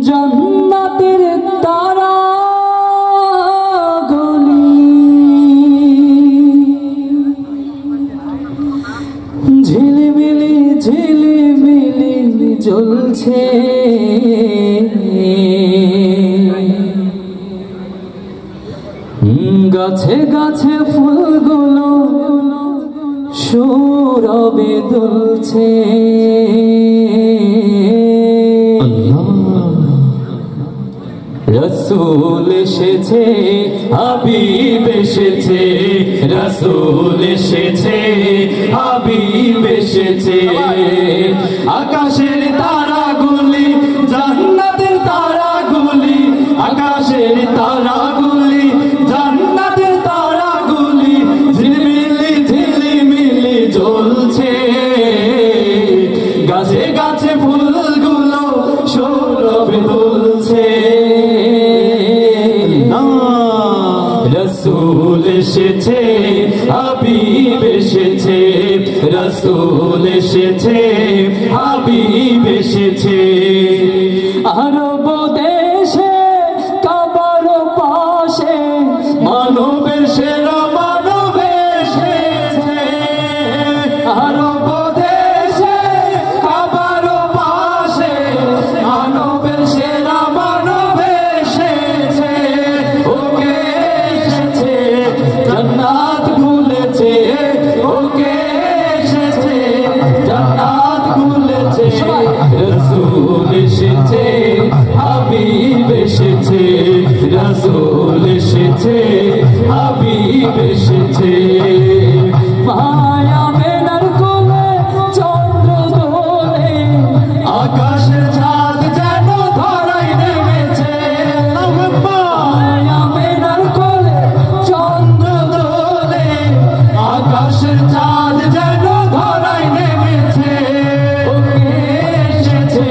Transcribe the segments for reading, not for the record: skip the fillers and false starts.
জান্নাতের তারা গলি ঝিলিমিলি ঝিলিমিলি জ্বলছে গাছে গাছে ফুলগুলো সৌরভে দুলছে রসূল এসেছে হাবিব এসেছে রসূল এসেছে হাবিব এসেছে আকাশের তারাগুলি জান্নাতের তারাগুলি আকাশের তারাগুলি জান্নাতের তারাগুলি ঝিলিমিলি ঝিলিমিলি জ্বলছে গাছে গাছে ফুলগুলো সৌরভে দুলছে রসূল এসেছে হাবিব এসেছে রসূল এসেছে হাবিব এসেছে আরব দেশে কাবার পাশে মানবের সেরা মানব এসেছে আরব দেশে কাবার পাশে মানবের সেরা মানব এসেছে ওকে এসেছে জান্নাত খুলেছে ওকে এসেছে জান্নাত খুলেছে রসূল এসেছে হাবিব এসেছে রসূল এসেছে হাবিব এসেছে মায়া মেনার কোলে চন্দ্র দোলে আকাশের চাঁদ যেন ধরাই নেমেছে মায়া মেনার কোলে চন্দ্র দোলে আকাশের চাঁদ যেন ধরাই নেমেছে ওকে এসেছে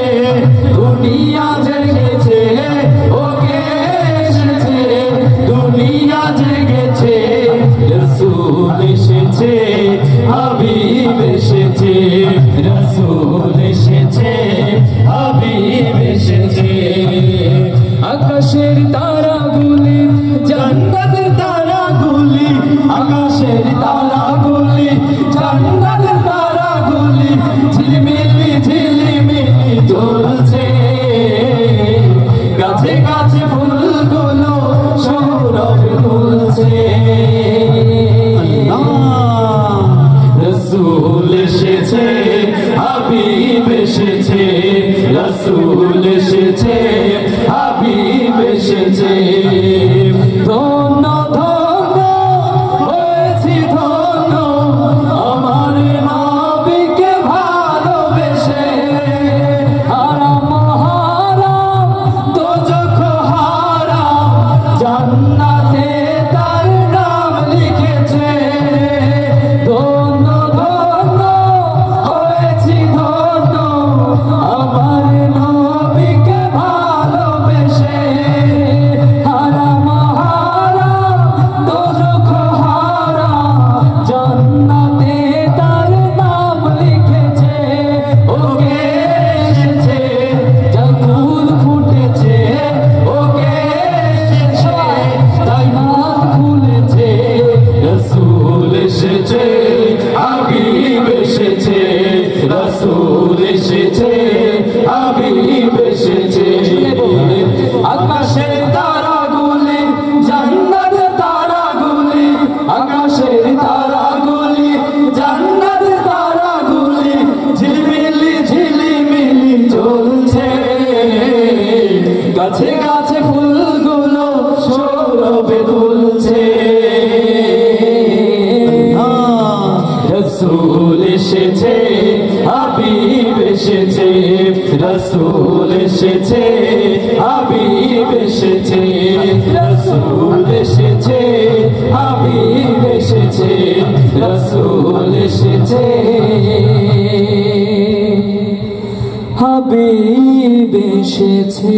দুনিয়া জেগেছে ওকে এসেছে দুনিয়া জেগেছে রসূল এসেছে হাবিব এসেছে রসূল এসেছে হাবিব এসেছে আকাশের তারাগুলি জান্নাতের তারাগুলি আকাশের তারাগুলি জান্নাতের তারাগুলি ঝিলিমিলি ঝিলিমিলি জ্বলছে গাছে গাছে ফুলগুলো সৌরভে দুলছে রসূল এসেছে হাবিব এসেছে রসূল এসেছে হাবিব এসেছে ধন্য ধন্য হয়েছি ধন্য আমার নবীকে ভালোবেসে হারাম হারাম দোজখ হারাম জান্নাতে তার নাম লিখেছে ধন্য ধন্য হয়েছি ধন্য আমার নবীকে ভালোবেসে হারাম হারাম দোজখ হারাম জান্নাতে তার নাম লিখেছে ওকে এসেছে জান্নাত ফুটেছে ওকে এসেছে জান্নাত খুলেছে রসূল এসেছে হাবিব এসেছে রসূল এসেছে হাবিব এসেছে আকাশের তারাগুলি জান্নাতের তারাগুলি আকাশের তারাগুলি জান্নাতের তারাগুলি ঝিলিমিলি ঝিলিমিলি জ্বলছে গাছে গাছে ফুলগুলো সৌরভে দুলছে রসূল এসেছে হাবিব এসেছে রসূল এসেছে হাবিব এসেছে রসূল এসেছে হাবিব এসেছে রসূল এসেছে হাবিব এসেছে।